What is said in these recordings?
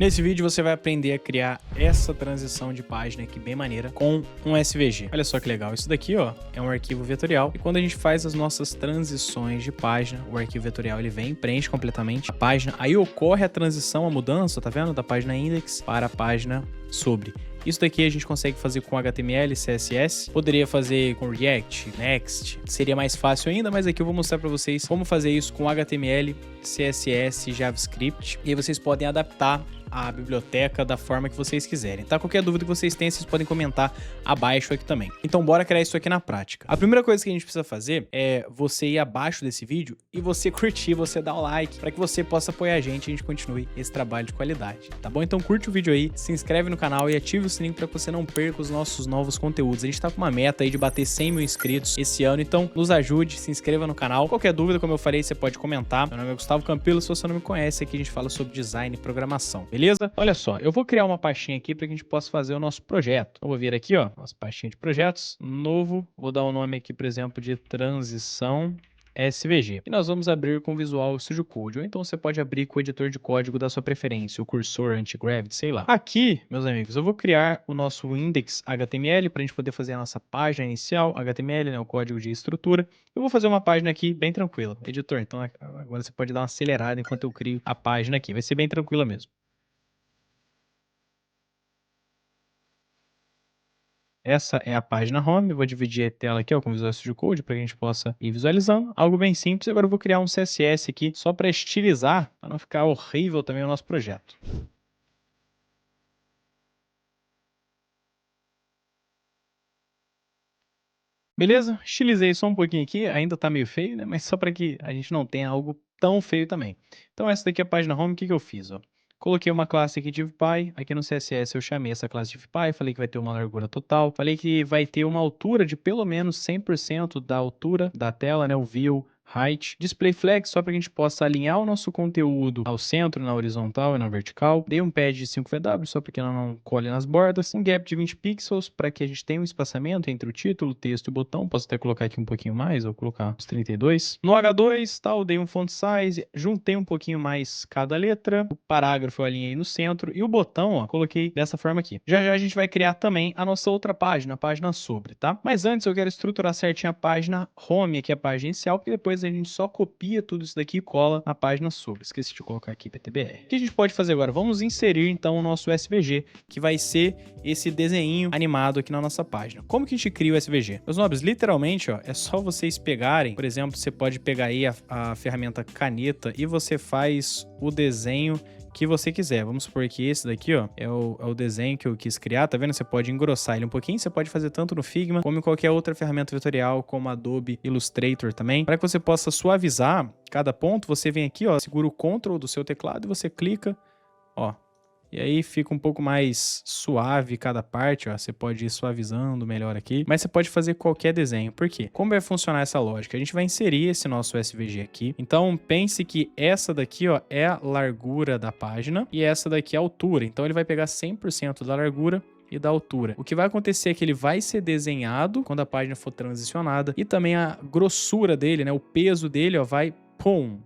Nesse vídeo você vai aprender a criar essa transição de página aqui bem maneira com um SVG. Olha só que legal, isso daqui ó, é um arquivo vetorial e quando a gente faz as nossas transições de página, o arquivo vetorial ele vem, preenche completamente a página, aí ocorre a transição, a mudança, tá vendo? Da página index para a página sobre. Isso daqui a gente consegue fazer com HTML, CSS, poderia fazer com React, Next, seria mais fácil ainda, mas aqui eu vou mostrar para vocês como fazer isso com HTML, CSS, JavaScript, e aí vocês podem adaptar a biblioteca da forma que vocês quiserem, tá? Qualquer dúvida que vocês tenham, vocês podem comentar abaixo aqui também. Então bora criar isso aqui na prática. A primeira coisa que a gente precisa fazer é você ir abaixo desse vídeo e você curtir, você dar o like, para que você possa apoiar a gente continue esse trabalho de qualidade, tá bom? Então curte o vídeo aí, se inscreve no canal e ative o sininho para que você não perca os nossos novos conteúdos. A gente tá com uma meta aí de bater 100 mil inscritos esse ano, então nos ajude, se inscreva no canal. Qualquer dúvida, como eu falei, você pode comentar. Meu nome é Gustavo Campilo, se você não me conhece, aqui a gente fala sobre design e programação, beleza? Olha só, eu vou criar uma pastinha aqui para que a gente possa fazer o nosso projeto. Eu vou vir aqui, ó, nossa pastinha de projetos, novo, vou dar o nome aqui, por exemplo, de transição SVG. E nós vamos abrir com Visual Studio Code, ou então você pode abrir com o editor de código da sua preferência, o cursor, anti-gravity, sei lá. Aqui, meus amigos, eu vou criar o nosso index HTML para a gente poder fazer a nossa página inicial, HTML, né, o código de estrutura. Eu vou fazer uma página aqui bem tranquila. Editor, então agora você pode dar uma acelerada enquanto eu crio a página aqui. Vai ser bem tranquila mesmo. Essa é a página home, eu vou dividir a tela aqui ó, com o Visual Studio Code para que a gente possa ir visualizando. Algo bem simples, agora eu vou criar um CSS aqui só para estilizar, para não ficar horrível também o nosso projeto. Beleza? Estilizei só um pouquinho aqui, ainda tá meio feio, né? Mas só para que a gente não tenha algo tão feio também. Então essa daqui é a página home, o que eu fiz? Ó? Coloquei uma classe aqui DivPy, aqui no CSS eu chamei essa classe DivPy, falei que vai ter uma largura total, falei que vai ter uma altura de pelo menos 100% da altura da tela, né, o view height, display flex só para que a gente possa alinhar o nosso conteúdo ao centro, na horizontal e na vertical. Dei um pad de 5VW só para que ela não colhe nas bordas, um gap de 20 pixels para que a gente tenha um espaçamento entre o título, o texto e o botão. Posso até colocar aqui um pouquinho mais, ou colocar uns 32. No H2, tal, dei um font size, juntei um pouquinho mais cada letra, o parágrafo eu alinhei no centro e o botão, ó, coloquei dessa forma aqui. Já já a gente vai criar também a nossa outra página, a página sobre, tá? Mas antes eu quero estruturar certinho a página home, que é a página inicial, porque depois a gente só copia tudo isso daqui e cola na página sobre. Esqueci de colocar aqui PTBR. O que a gente pode fazer agora? Vamos inserir então o nosso SVG, que vai ser esse desenho animado aqui na nossa página. Como que a gente cria o SVG? Meus nobres, literalmente, ó, é só vocês pegarem, por exemplo, você pode pegar aí a ferramenta caneta e você faz o desenho que você quiser. Vamos supor que esse daqui, ó, é o desenho que eu quis criar, tá vendo? Você pode engrossar ele um pouquinho, você pode fazer tanto no Figma como em qualquer outra ferramenta vetorial, como Adobe Illustrator também, para que você possa suavizar cada ponto. Você vem aqui, ó, segura o Ctrl do seu teclado e você clica, ó, e aí fica um pouco mais suave cada parte, ó. Você pode ir suavizando melhor aqui, mas você pode fazer qualquer desenho. Por quê? Como vai funcionar essa lógica? A gente vai inserir esse nosso SVG aqui. Então pense que essa daqui, ó, é a largura da página e essa daqui é a altura. Então ele vai pegar 100% da largura e da altura. O que vai acontecer é que ele vai ser desenhado quando a página for transicionada e também a grossura dele, né, o peso dele, ó, vai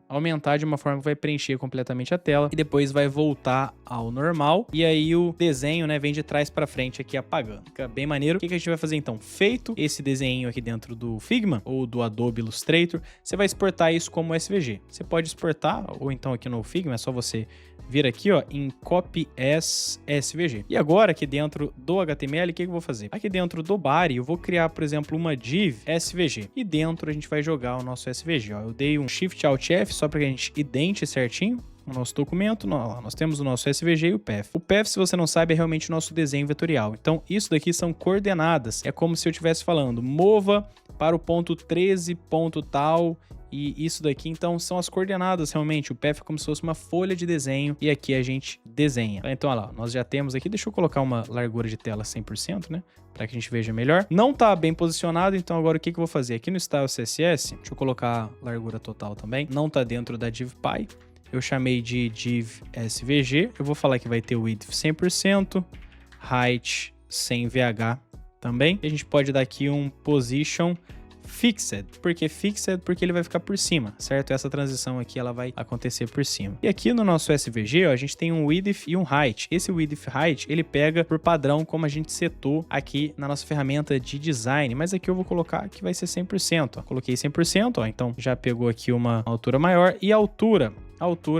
aumentar de uma forma que vai preencher completamente a tela e depois vai voltar ao normal e aí o desenho, né, vem de trás para frente aqui apagando. Fica bem maneiro. O que a gente vai fazer então? Feito esse desenho aqui dentro do Figma ou do Adobe Illustrator, você vai exportar isso como SVG. Você pode exportar ou então aqui no Figma é só você vir aqui, ó, em Copy as SVG. E agora aqui dentro do HTML, o que eu vou fazer? Aqui dentro do body eu vou criar, por exemplo, uma div SVG e dentro a gente vai jogar o nosso SVG, ó. Eu dei um Shift Alt F só para que a gente idente certinho o nosso documento. Nós temos o nosso SVG e o path. O path, se você não sabe, é realmente o nosso desenho vetorial. Então, isso daqui são coordenadas. É como se eu estivesse falando, mova para o ponto 13, ponto tal, e isso daqui, então, são as coordenadas realmente. O path é como se fosse uma folha de desenho e aqui a gente desenha. Então, olha lá, nós já temos aqui, deixa eu colocar uma largura de tela 100%, né? Para que a gente veja melhor. Não tá bem posicionado, então agora o que eu vou fazer? Aqui no Style CSS, deixa eu colocar largura total também. Não tá dentro da DivPy. Eu chamei de div SVG. Eu vou falar que vai ter width 100%, height sem VH também. E a gente pode dar aqui um position Fixed. Por que Fixed? Porque ele vai ficar por cima, certo? Essa transição aqui, ela vai acontecer por cima. E aqui no nosso SVG, ó, a gente tem um Width e um Height. Esse Width e Height, ele pega por padrão como a gente setou aqui na nossa ferramenta de design, mas aqui eu vou colocar que vai ser 100%, ó. Coloquei 100%, ó, então já pegou aqui uma altura maior. E a altura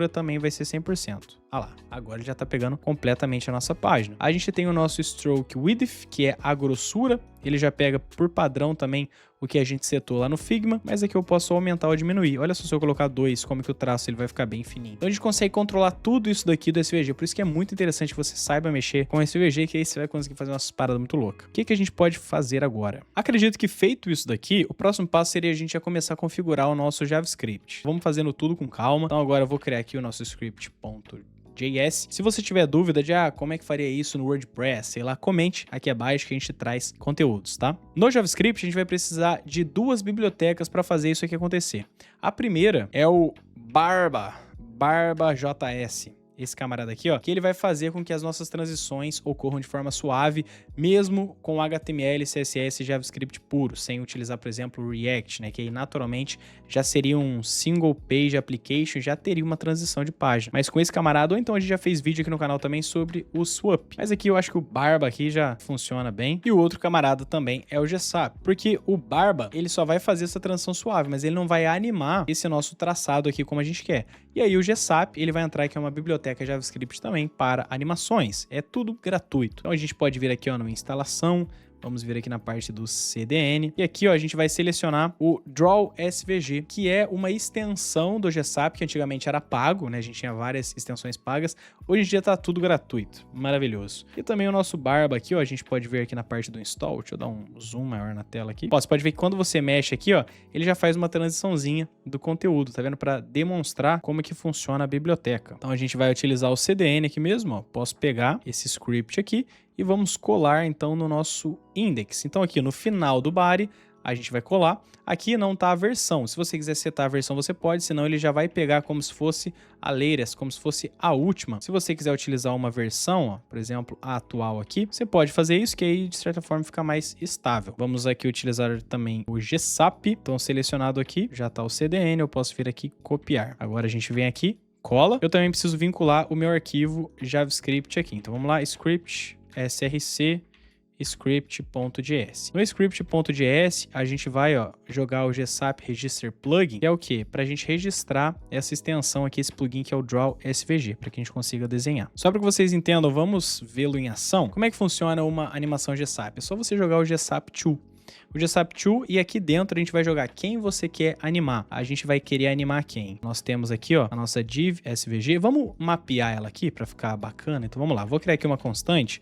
também vai ser 100%. Olha lá, agora ele já tá pegando completamente a nossa página. A gente tem o nosso Stroke Width, que é a grossura. Ele já pega por padrão também o que a gente setou lá no Figma, mas aqui eu posso aumentar ou diminuir. Olha só, se eu colocar 2, como que o traço ele vai ficar bem fininho. Então a gente consegue controlar tudo isso daqui do SVG, por isso que é muito interessante que você saiba mexer com o SVG, que aí você vai conseguir fazer umas paradas muito loucas. O que que a gente pode fazer agora? Acredito que feito isso daqui, o próximo passo seria a gente já começar a configurar o nosso JavaScript. Vamos fazendo tudo com calma. Então agora eu vou criar aqui o nosso script.js. Se você tiver dúvida de como é que faria isso no WordPress, sei lá, comente aqui abaixo que a gente traz conteúdos, tá? No JavaScript a gente vai precisar de 2 bibliotecas para fazer isso aqui acontecer. A primeira é o Barba.js. Esse camarada aqui, ó, que ele vai fazer com que as nossas transições ocorram de forma suave, mesmo com HTML, CSS e JavaScript puro, sem utilizar, por exemplo, o React, né, que aí naturalmente já seria um single page application, já teria uma transição de página. Mas com esse camarada, ou então a gente já fez vídeo aqui no canal também sobre o Swap. Mas aqui eu acho que o Barba aqui já funciona bem. E o outro camarada também é o GSAP, porque o Barba, ele só vai fazer essa transição suave, mas ele não vai animar esse nosso traçado aqui como a gente quer. E aí o GSAP, ele vai entrar aqui, é uma biblioteca JavaScript também para animações. É tudo gratuito. Então a gente pode vir aqui, ó, no instalação. Vamos vir aqui na parte do CDN. E aqui, ó, a gente vai selecionar o Draw SVG, que é uma extensão do GSAP, que antigamente era pago, né? A gente tinha várias extensões pagas. Hoje em dia tá tudo gratuito. Maravilhoso. E também o nosso Barba aqui, ó, a gente pode ver aqui na parte do install. Deixa eu dar um zoom maior na tela aqui. Ó, você pode ver que quando você mexe aqui, ó, ele já faz uma transiçãozinha do conteúdo, tá vendo? Para demonstrar como que funciona a biblioteca. Então a gente vai utilizar o CDN aqui mesmo, ó. Posso pegar esse script aqui e vamos colar então no nosso index. Então aqui no final do body a gente vai colar. Aqui não tá a versão. Se você quiser setar a versão você pode, senão ele já vai pegar como se fosse a latest, como se fosse a última. Se você quiser utilizar uma versão, ó, por exemplo, a atual aqui, você pode fazer isso que aí de certa forma fica mais estável. Vamos aqui utilizar também o GSAP. Então selecionado aqui, já tá o CDN, eu posso vir aqui e copiar. Agora a gente vem aqui, cola. Eu também preciso vincular o meu arquivo JavaScript aqui. Então vamos lá, script src script.js. No script.js, a gente vai, ó, jogar o GSAP Register Plugin, que é o quê? Para a gente registrar essa extensão aqui, esse plugin que é o Draw SVG, para que a gente consiga desenhar. Só para que vocês entendam, vamos vê-lo em ação. Como é que funciona uma animação GSAP? É só você jogar o GSAP Tool. O GSAP Tool, e aqui dentro a gente vai jogar quem você quer animar. A gente vai querer animar quem? Nós temos aqui, ó, a nossa div SVG. Vamos mapear ela aqui para ficar bacana. Então vamos lá, vou criar aqui uma constante.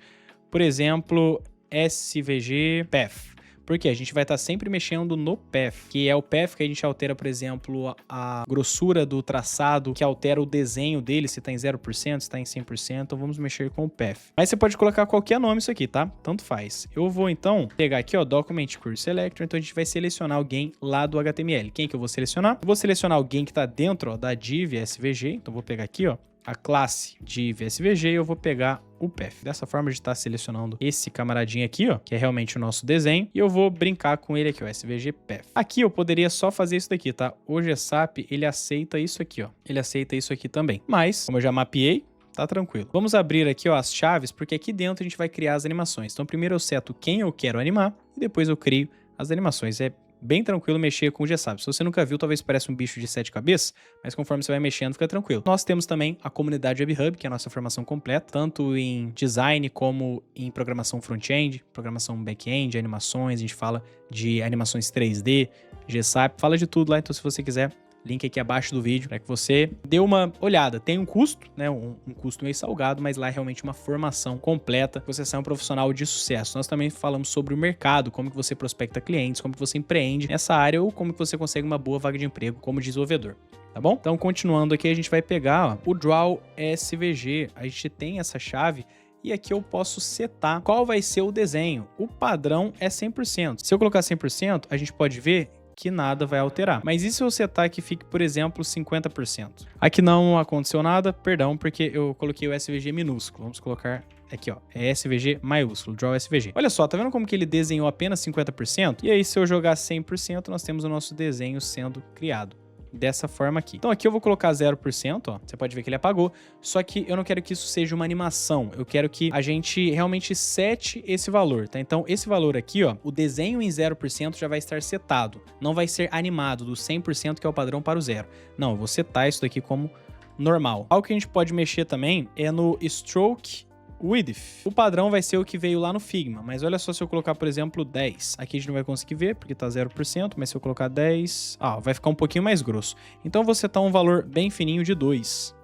Por exemplo, SVG Path. Porque a gente vai estar sempre mexendo no path, que é o path que a gente altera, por exemplo, a grossura do traçado, que altera o desenho dele, se está em 0%, se está em 100%, então vamos mexer com o path. Mas você pode colocar qualquer nome isso aqui, tá? Tanto faz. Eu vou, então, pegar aqui, ó, Document Curse Selector, então a gente vai selecionar alguém lá do HTML. Quem que eu vou selecionar? Eu vou selecionar alguém que está dentro, ó, da div SVG, então vou pegar aqui, ó, a classe div SVG e eu vou pegar o path. Dessa forma a gente está selecionando esse camaradinho aqui, ó, que é realmente o nosso desenho, e eu vou brincar com ele aqui, ó, SVG path. Aqui eu poderia só fazer isso daqui, tá? O GSAP, ele aceita isso aqui, ó. Ele aceita isso aqui também. Mas, como eu já mapeei, tá tranquilo. Vamos abrir aqui, ó, as chaves, porque aqui dentro a gente vai criar as animações. Então primeiro eu seto quem eu quero animar e depois eu crio as animações. É bem tranquilo mexer com o GSAP. Se você nunca viu, talvez pareça um bicho de 7 cabeças, mas conforme você vai mexendo, fica tranquilo. Nós temos também a comunidade WebHub, que é a nossa formação completa, tanto em design como em programação front-end, programação back-end, animações, a gente fala de animações 3D, GSAP, fala de tudo lá, então se você quiser, link aqui abaixo do vídeo, para que você dê uma olhada. Tem um custo, né? Um custo meio salgado, mas lá é realmente uma formação completa. Você sai um profissional de sucesso. Nós também falamos sobre o mercado, como que você prospecta clientes, como que você empreende nessa área ou como que você consegue uma boa vaga de emprego como desenvolvedor. Tá bom? Então, continuando aqui, a gente vai pegar, ó, o Draw SVG. A gente tem essa chave e aqui eu posso setar qual vai ser o desenho. O padrão é 100%. Se eu colocar 100%, a gente pode ver que nada vai alterar. Mas e se eu setar que fique, por exemplo, 50%? Aqui não aconteceu nada, perdão, porque eu coloquei o SVG minúsculo. Vamos colocar aqui, ó, é SVG maiúsculo, Draw SVG. Olha só, tá vendo como que ele desenhou apenas 50%? E aí, se eu jogar 100%, nós temos o nosso desenho sendo criado dessa forma aqui. Então aqui eu vou colocar 0%, ó, você pode ver que ele apagou, só que eu não quero que isso seja uma animação, eu quero que a gente realmente sete esse valor, tá? Então esse valor aqui, ó, o desenho em 0% já vai estar setado, não vai ser animado do 100% que é o padrão para o 0. Não, eu vou setar isso daqui como normal. Algo que a gente pode mexer também é no Stroke Width. O padrão vai ser o que veio lá no Figma, mas olha só se eu colocar, por exemplo, 10. Aqui a gente não vai conseguir ver, porque tá 0%, mas se eu colocar 10, vai ficar um pouquinho mais grosso. Então eu vou setar um valor bem fininho de 2.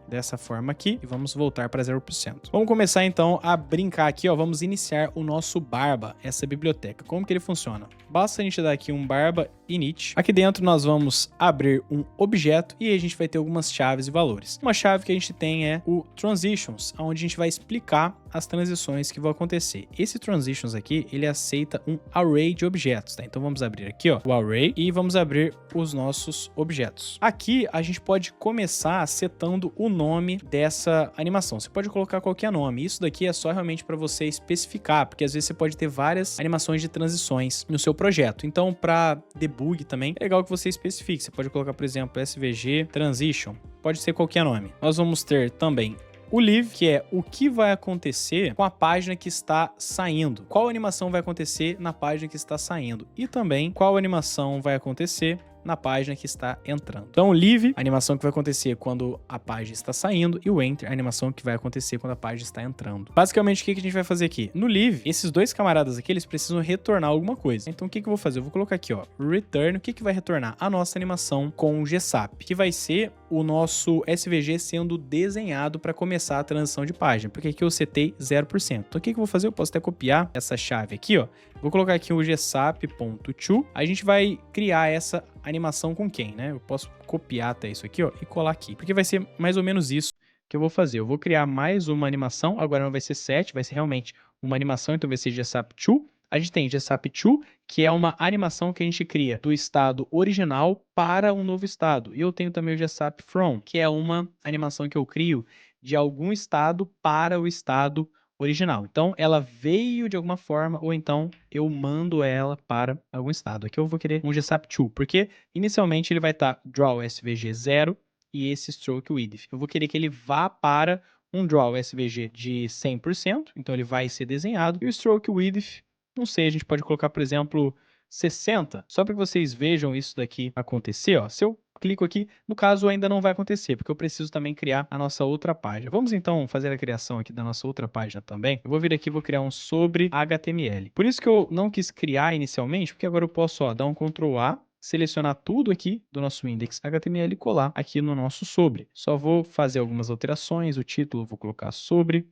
Dessa forma aqui, e vamos voltar para 0%. Vamos começar então a brincar aqui, ó, vamos iniciar o nosso Barba, essa biblioteca. Como que ele funciona? Basta a gente dar aqui um Barba init. Aqui dentro nós vamos abrir um objeto e aí a gente vai ter algumas chaves e valores. Uma chave que a gente tem é o Transitions, onde a gente vai explicar as transições que vão acontecer. Esse Transitions aqui, ele aceita um array de objetos, tá? Então vamos abrir aqui, ó, o array e vamos abrir os nossos objetos. Aqui a gente pode começar setando o nome dessa animação. Você pode colocar qualquer nome. Isso daqui é só realmente para você especificar, porque às vezes você pode ter várias animações de transições no seu projeto. Então, para debug também, é legal que você especifique. Você pode colocar, por exemplo, SVG Transition. Pode ser qualquer nome. Nós vamos ter também o leave, que é o que vai acontecer com a página que está saindo. Qual animação vai acontecer na página que está saindo. E também qual animação vai acontecer na página que está entrando. Então o leave, a animação que vai acontecer quando a página está saindo, e o enter, a animação que vai acontecer quando a página está entrando. Basicamente, o que a gente vai fazer aqui? No leave, esses dois camaradas aqui, eles precisam retornar alguma coisa. Então o que eu vou fazer? Eu vou colocar aqui, ó, return, o que vai retornar? A nossa animação com o GSAP, que vai ser o nosso SVG sendo desenhado para começar a transição de página, porque aqui eu setei 0%. Então o que eu vou fazer? Eu posso até copiar essa chave aqui, ó, vou colocar aqui o GSAP.to, a gente vai criar essa animação com quem, né? Eu posso copiar até isso aqui, ó, e colar aqui, porque vai ser mais ou menos isso que eu vou fazer. Eu vou criar mais uma animação, agora não vai ser set, vai ser realmente uma animação, então vai ser GSAP2. A gente tem GSAP2, que é uma animação que a gente cria do estado original para um novo estado. E eu tenho também o GSAP From, que é uma animação que eu crio de algum estado para o estado original. Então, ela veio de alguma forma, ou então eu mando ela para algum estado. Aqui eu vou querer um GSAP2, porque inicialmente ele vai estar Draw SVG 0 e esse Stroke Width. Eu vou querer que ele vá para um Draw SVG de 100%, então ele vai ser desenhado, e o Stroke Width, não sei, a gente pode colocar, por exemplo, 60, só para que vocês vejam isso daqui acontecer, ó. Se eu clico aqui, no caso ainda não vai acontecer, porque eu preciso também criar a nossa outra página. Vamos então fazer a criação aqui da nossa outra página também. Eu vou vir aqui e vou criar um sobre HTML. Por isso que eu não quis criar inicialmente, porque agora eu posso, ó, dar um Ctrl A, selecionar tudo aqui do nosso index HTML e colar aqui no nosso sobre. Só vou fazer algumas alterações, o título eu vou colocar sobre.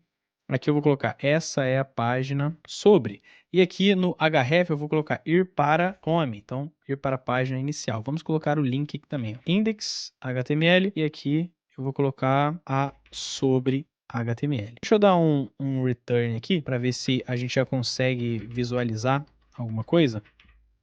Aqui eu vou colocar, essa é a página sobre. E aqui no href eu vou colocar ir para home, então ir para a página inicial. Vamos colocar o link aqui também, ó. Index HTML, e aqui eu vou colocar a sobre HTML. Deixa eu dar um return aqui para ver se a gente já consegue visualizar alguma coisa.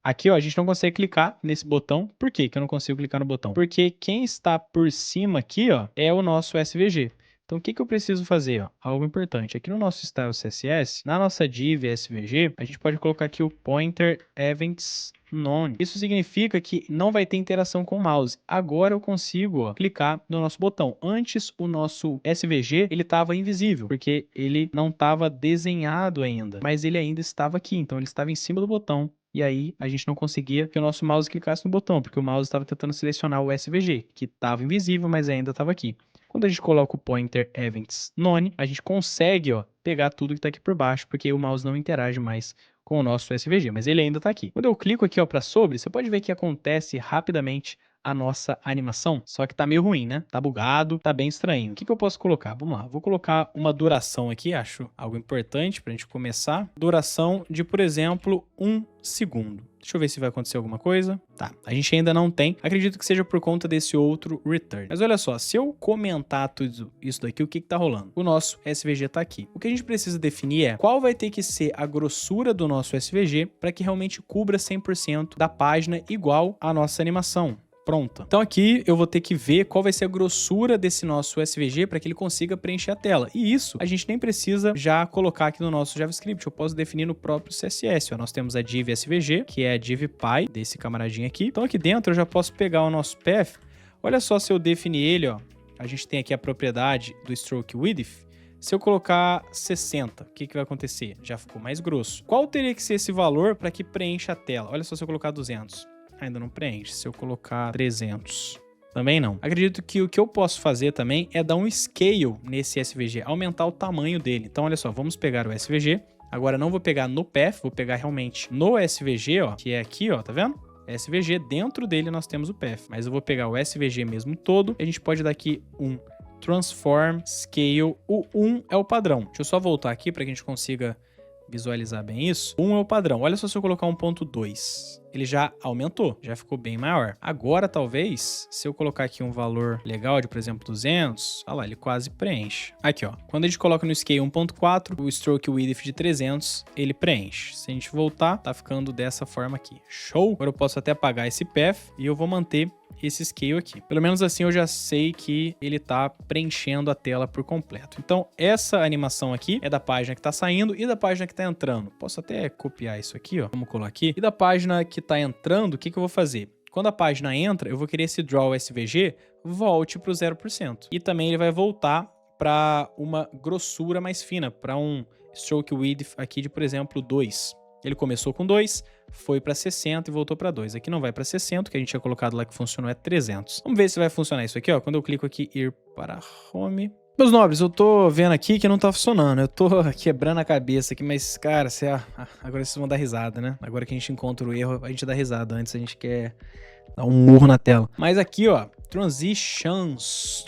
Aqui, ó, a gente não consegue clicar nesse botão. Por que que eu não consigo clicar no botão? Porque quem está por cima aqui, ó, é o nosso SVG. Então, o que eu preciso fazer? Ó? Algo importante. Aqui no nosso Style CSS, na nossa div SVG, a gente pode colocar aqui o pointer events none. Isso significa que não vai ter interação com o mouse. Agora eu consigo, ó, clicar no nosso botão. Antes, o nosso SVG ele estava invisível, porque ele não estava desenhado ainda, mas ele ainda estava aqui. Então, ele estava em cima do botão. E aí, a gente não conseguia que o nosso mouse clicasse no botão, porque o mouse estava tentando selecionar o SVG, que estava invisível, mas ainda estava aqui. Quando a gente coloca o pointer events none, a gente consegue, ó, pegar tudo que está aqui por baixo, porque o mouse não interage mais com o nosso SVG, mas ele ainda está aqui. Quando eu clico aqui, ó, para sobre, você pode ver que acontece rapidamente a nossa animação, só que tá meio ruim, né? Tá bugado, tá bem estranho. O que eu posso colocar? Vamos lá, vou colocar uma duração aqui, acho algo importante pra gente começar. Duração de, por exemplo, 1 segundo. Deixa eu ver se vai acontecer alguma coisa. Tá, a gente ainda não tem. Acredito que seja por conta desse outro return. Mas olha só, se eu comentar tudo isso daqui, o que tá rolando? O nosso SVG tá aqui. O que a gente precisa definir é qual vai ter que ser a grossura do nosso SVG para que realmente cubra 100% da página igual à nossa animação pronta. Então aqui eu vou ter que ver qual vai ser a grossura desse nosso SVG para que ele consiga preencher a tela. E isso a gente nem precisa já colocar aqui no nosso JavaScript, eu posso definir no próprio CSS. Ó, nós temos a div SVG, que é a div py desse camaradinho aqui. Então aqui dentro eu já posso pegar o nosso path. Olha só se eu definir ele, ó. A gente tem aqui a propriedade do stroke width. Se eu colocar 60, o que vai acontecer? Já ficou mais grosso. Qual teria que ser esse valor para que preencha a tela? Olha só se eu colocar 200. Ainda não preenche. Se eu colocar 300, também não. Acredito que o que eu posso fazer também é dar um scale nesse SVG, aumentar o tamanho dele. Então, olha só, vamos pegar o SVG. Agora, não vou pegar no path, vou pegar realmente no SVG, ó, que é aqui, ó, tá vendo? SVG, dentro dele nós temos o path. Mas eu vou pegar o SVG mesmo todo. E a gente pode dar aqui um transform scale. O 1 é o padrão. Deixa eu só voltar aqui para que a gente consiga visualizar bem isso. 1 é o padrão. Olha só se eu colocar 1.2. Ele já aumentou, já ficou bem maior. Agora, talvez, se eu colocar aqui um valor legal de, por exemplo, 200, olha lá, ele quase preenche. Aqui, ó, quando a gente coloca no scale 1.4, o stroke width de 300, ele preenche. Se a gente voltar, tá ficando dessa forma aqui. Show! Agora eu posso até apagar esse path e eu vou manter esse scale aqui. Pelo menos assim eu já sei que ele tá preenchendo a tela por completo. Então, essa animação aqui é da página que tá saindo e da página que tá entrando. Posso até copiar isso aqui, ó. Vamos colar aqui. E da página que tá entrando, o que eu vou fazer? Quando a página entra, eu vou querer esse draw SVG volte para o 0%. E também ele vai voltar para uma grossura mais fina, para um stroke width aqui de, por exemplo, 2. Ele começou com 2, foi para 60 e voltou para 2. Aqui não vai para 60, que a gente tinha colocado lá que funcionou é 300. Vamos ver se vai funcionar isso aqui, ó. Quando eu clico aqui, ir para home. Meus nobres, eu tô vendo aqui que não tá funcionando. Eu tô quebrando a cabeça aqui, mas, cara, agora vocês vão dar risada, né? Agora que a gente encontra o erro, a gente dá risada. Antes a gente quer dar um murro na tela. Mas aqui, ó, transitions.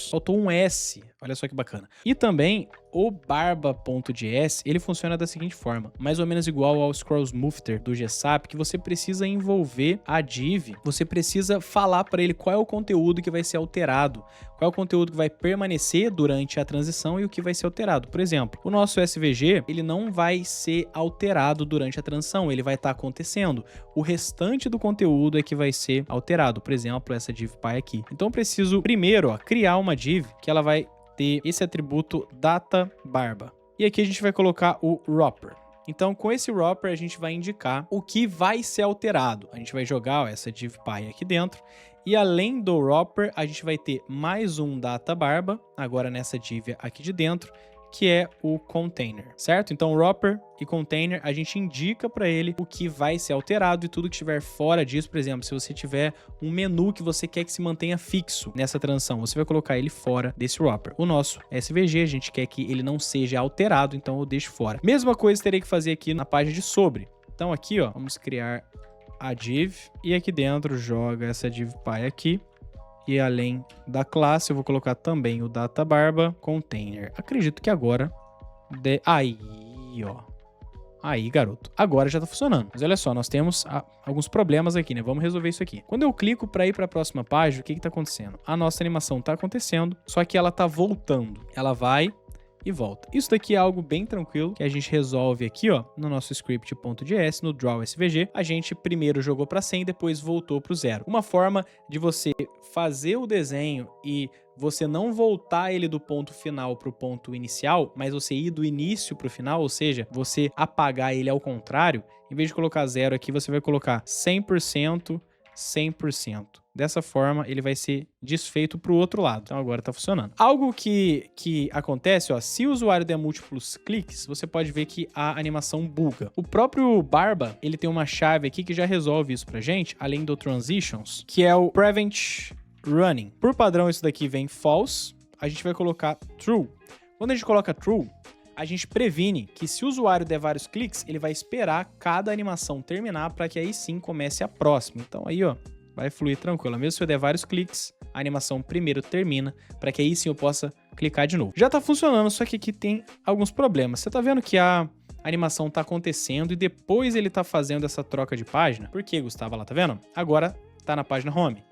Faltou um S. Olha só que bacana. E também o barba.js, ele funciona da seguinte forma, mais ou menos igual ao scroll smoother do GSAP, que você precisa envolver a div, você precisa falar para ele qual é o conteúdo que vai ser alterado, qual é o conteúdo que vai permanecer durante a transição e o que vai ser alterado. Por exemplo, o nosso SVG, ele não vai ser alterado durante a transição, ele vai estar acontecendo. O restante do conteúdo é que vai ser alterado, por exemplo, essa div py aqui. Então eu preciso primeiro, ó, criar uma div que ela vai ter esse atributo data barba. E aqui a gente vai colocar o wrapper. Então, com esse wrapper, a gente vai indicar o que vai ser alterado. A gente vai jogar, ó, essa div py aqui dentro. E além do wrapper, a gente vai ter mais um data barba, agora nessa div aqui de dentro, que é o container, certo? Então, wrapper e container, a gente indica para ele o que vai ser alterado e tudo que estiver fora disso. Por exemplo, se você tiver um menu que você quer que se mantenha fixo nessa transição, você vai colocar ele fora desse wrapper. O nosso SVG, a gente quer que ele não seja alterado, então eu deixo fora. Mesma coisa terei que fazer aqui na página de sobre. Então aqui, ó, vamos criar a div e aqui dentro joga essa div py aqui. E além da classe, eu vou colocar também o data barba container. Acredito que agora... Aí, ó. Aí, garoto. Agora já tá funcionando. Mas olha só, nós temos alguns problemas aqui, né? Vamos resolver isso aqui. Quando eu clico para ir para a próxima página, o que tá acontecendo? A nossa animação tá acontecendo, só que ela tá voltando. Ela vai e volta. Isso daqui é algo bem tranquilo que a gente resolve aqui, ó, no nosso script.js, no draw SVG. A gente primeiro jogou para 100, depois voltou para o 0. Uma forma de você fazer o desenho e você não voltar ele do ponto final para o ponto inicial, mas você ir do início para o final, ou seja, você apagar ele ao contrário, em vez de colocar 0 aqui, você vai colocar 100%, 100%. Dessa forma, ele vai ser desfeito para o outro lado. Então, agora está funcionando. Algo que acontece, ó, se o usuário der múltiplos cliques, você pode ver que a animação buga. O próprio Barba, ele tem uma chave aqui que já resolve isso pra gente, além do Transitions, que é o Prevent Running. Por padrão, isso daqui vem false. A gente vai colocar true. Quando a gente coloca true, a gente previne que se o usuário der vários cliques, ele vai esperar cada animação terminar para que aí sim comece a próxima. Então aí, ó, vai fluir tranquilo. Mesmo se eu der vários cliques, a animação primeiro termina, para que aí sim eu possa clicar de novo. Já tá funcionando, só que aqui tem alguns problemas. Você tá vendo que a a animação tá acontecendo e depois ele tá fazendo essa troca de página. Por quê, Gustavo? Lá, tá vendo? Agora tá na página home.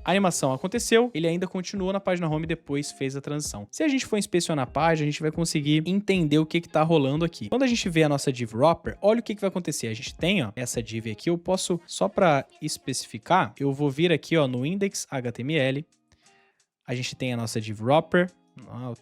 A animação aconteceu, ele ainda continuou na página home e depois fez a transição. Se a gente for inspecionar a página, a gente vai conseguir entender o que tá rolando aqui. Quando a gente vê a nossa div wrapper, olha o que vai acontecer. A gente tem, ó, essa div aqui, eu posso, só para especificar, eu vou vir aqui, ó, no index.html, a gente tem a nossa div wrapper,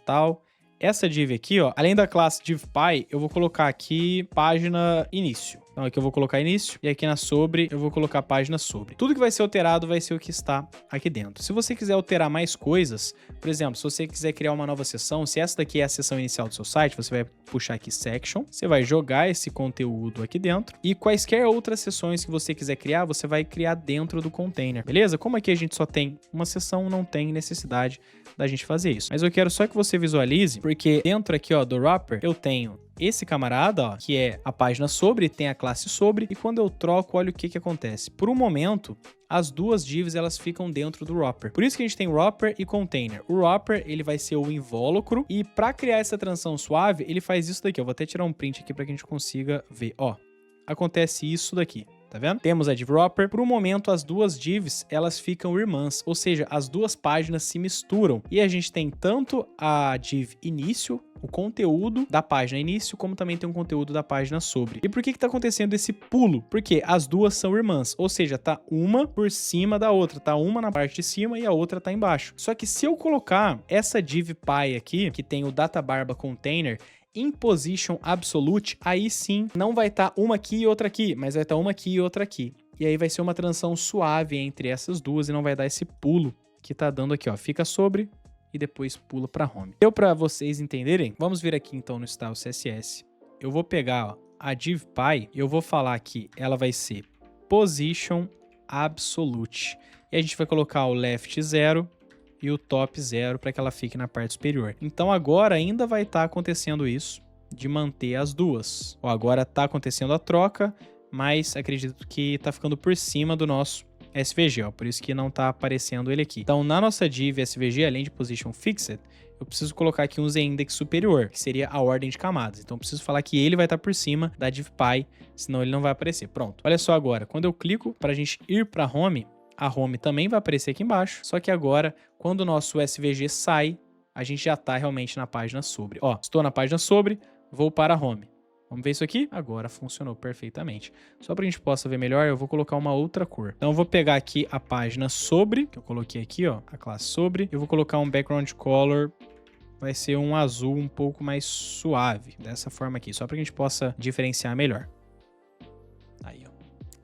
tal. Essa div aqui, ó, além da classe divPy, eu vou colocar aqui página início. Então aqui eu vou colocar início e aqui na sobre eu vou colocar página sobre. Tudo que vai ser alterado vai ser o que está aqui dentro. Se você quiser alterar mais coisas, por exemplo, se você quiser criar uma nova seção, se essa daqui é a seção inicial do seu site, você vai puxar aqui section, você vai jogar esse conteúdo aqui dentro e quaisquer outras seções que você quiser criar, você vai criar dentro do container, beleza? Como aqui a gente só tem uma seção, não tem necessidade da gente fazer isso. Mas eu quero só que você visualize, porque dentro aqui, ó, do wrapper, eu tenho esse camarada, ó, que é a página sobre, tem a classe sobre, e quando eu troco, olha o que acontece. Por um momento, as duas divs, elas ficam dentro do wrapper. Por isso que a gente tem wrapper e container. O wrapper, ele vai ser o invólucro, e para criar essa transição suave, ele faz isso daqui. Eu vou até tirar um print aqui para que a gente consiga ver, ó. Acontece isso daqui. Tá vendo? Temos a div wrapper. Por um momento, as duas divs, elas ficam irmãs, ou seja, as duas páginas se misturam. E a gente tem tanto a div início, o conteúdo da página início, como também tem um conteúdo da página sobre. E por que tá acontecendo esse pulo? Porque as duas são irmãs, ou seja, tá uma por cima da outra, tá uma na parte de cima e a outra tá embaixo. Só que se eu colocar essa divPy aqui, que tem o databarba container, em position absolute, aí sim não vai estar uma aqui e outra aqui, mas vai estar uma aqui e outra aqui. E aí vai ser uma transição suave entre essas duas e não vai dar esse pulo que tá dando aqui, ó. Fica sobre e depois pula para home. Deu para vocês entenderem? Vamos vir aqui então no style CSS. Eu vou pegar, ó, a divPy e eu vou falar que ela vai ser position absolute. E a gente vai colocar o left 0 e o top 0 para que ela fique na parte superior. Então agora ainda vai estar acontecendo isso de manter as duas. Ó, agora está acontecendo a troca, mas acredito que está ficando por cima do nosso SVG, ó, por isso que não está aparecendo ele aqui. Então na nossa div SVG, além de position fixed, eu preciso colocar aqui um z-index superior, que seria a ordem de camadas. Então eu preciso falar que ele vai estar por cima da divPy, senão ele não vai aparecer. Pronto. Olha só agora, quando eu clico para a gente ir para home, a home também vai aparecer aqui embaixo, só que agora, quando o nosso SVG sai, a gente já está realmente na página sobre. Ó, estou na página sobre, vou para home. Vamos ver isso aqui? Agora funcionou perfeitamente. Só para a gente possa ver melhor, eu vou colocar uma outra cor. Então eu vou pegar aqui a página sobre, que eu coloquei aqui, ó, a classe sobre. Eu vou colocar um background color, vai ser um azul um pouco mais suave, dessa forma aqui, só para que a gente possa diferenciar melhor. Aí, ó.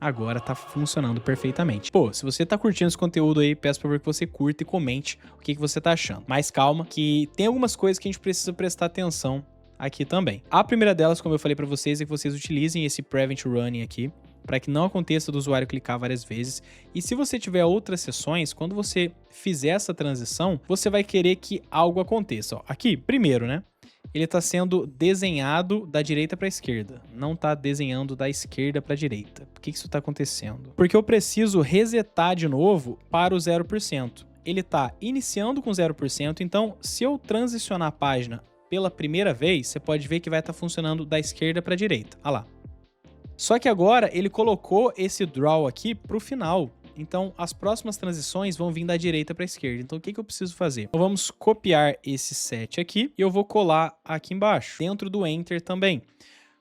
Agora tá funcionando perfeitamente. Pô, se você tá curtindo esse conteúdo aí, peço por favor que você curta e comente o que você tá achando. Mas calma, que tem algumas coisas que a gente precisa prestar atenção aqui também. A primeira delas, como eu falei pra vocês, é que vocês utilizem esse prevent running aqui, para que não aconteça do usuário clicar várias vezes. E se você tiver outras sessões, quando você fizer essa transição, você vai querer que algo aconteça. Ó, aqui, primeiro, né? Ele está sendo desenhado da direita para a esquerda, não está desenhando da esquerda para a direita. Por que isso está acontecendo? Porque eu preciso resetar de novo para o 0%. Ele está iniciando com 0%, então se eu transicionar a página pela primeira vez, você pode ver que vai estar funcionando da esquerda para a direita. Olha lá. Só que agora ele colocou esse draw aqui para o final. Então, as próximas transições vão vir da direita para a esquerda. Então, o que eu preciso fazer? Então, vamos copiar esse set aqui e eu vou colar aqui embaixo, dentro do Enter também.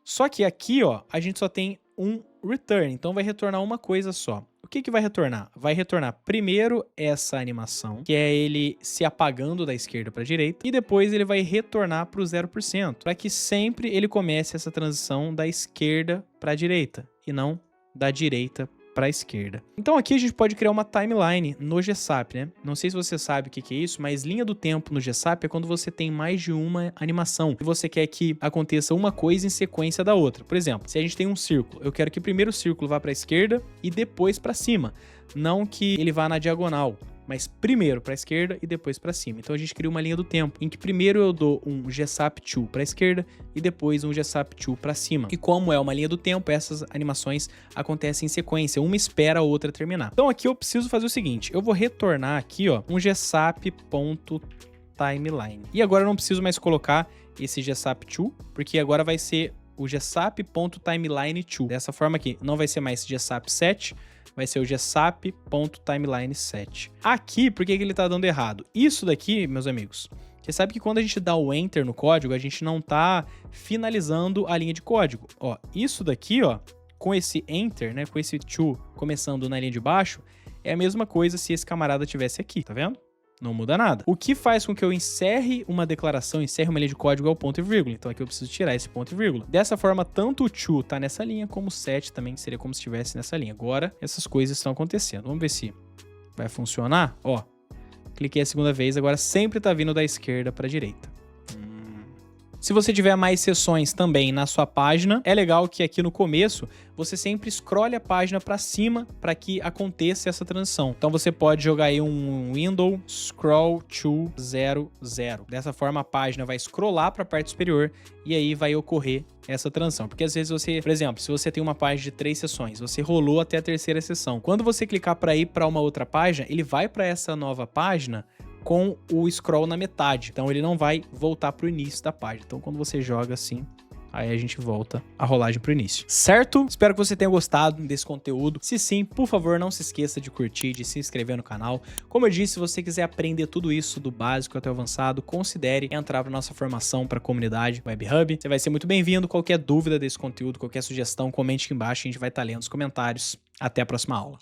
Só que aqui, ó, a gente só tem um return. Então, vai retornar uma coisa só. O que vai retornar? Vai retornar primeiro essa animação, que é ele se apagando da esquerda para a direita, e depois ele vai retornar para o 0%, para que sempre ele comece essa transição da esquerda para a direita, e não da direita para a esquerda. Então aqui a gente pode criar uma timeline no GSAP, né? Não sei se você sabe o que é isso, mas linha do tempo no GSAP é quando você tem mais de uma animação e você quer que aconteça uma coisa em sequência da outra. Por exemplo, se a gente tem um círculo, eu quero que primeiro o círculo vá para a esquerda e depois para cima, não que ele vá na diagonal, mas primeiro para a esquerda e depois para cima. Então a gente cria uma linha do tempo em que primeiro eu dou um GSAP2 para a esquerda e depois um GSAP2 para cima. E como é uma linha do tempo, essas animações acontecem em sequência, uma espera a outra terminar. Então aqui eu preciso fazer o seguinte, eu vou retornar aqui, ó, um GSAP.timeline. E agora eu não preciso mais colocar esse GSAP2, porque agora vai ser o gsap.timeline2. Dessa forma aqui, não vai ser mais gsap7, vai ser o gsap.timeline7. Aqui, por que ele tá dando errado? Isso daqui, meus amigos, você sabe que quando a gente dá o Enter no código, a gente não tá finalizando a linha de código. Ó, isso daqui, ó, com esse Enter, né, com esse to começando na linha de baixo, é a mesma coisa se esse camarada tivesse aqui, tá vendo? Não muda nada. O que faz com que eu encerre uma declaração, encerre uma linha de código é o ponto e vírgula. Então aqui eu preciso tirar esse ponto e vírgula. Dessa forma, tanto o to tá nessa linha, como o set também seria como se estivesse nessa linha. Agora, essas coisas estão acontecendo. Vamos ver se vai funcionar. Ó, cliquei a segunda vez, agora sempre tá vindo da esquerda para a direita. Se você tiver mais seções também na sua página, é legal que aqui no começo você sempre scrolle a página para cima para que aconteça essa transição. Então você pode jogar aí um window scroll to 00. Dessa forma a página vai scrollar para a parte superior e aí vai ocorrer essa transição. Porque às vezes você, por exemplo, se você tem uma página de 3 seções, você rolou até a terceira seção. Quando você clicar para ir para uma outra página, ele vai para essa nova página com o scroll na metade. Então ele não vai voltar para o início da página. Então quando você joga assim, aí a gente volta a rolagem para o início. Certo? Espero que você tenha gostado desse conteúdo. Se sim, por favor, não se esqueça de curtir, de se inscrever no canal. Como eu disse, se você quiser aprender tudo isso do básico até o avançado, considere entrar para nossa formação para a comunidade Web Hub. Você vai ser muito bem-vindo. Qualquer dúvida desse conteúdo, qualquer sugestão, comente aqui embaixo. A gente vai estar lendo os comentários. Até a próxima aula.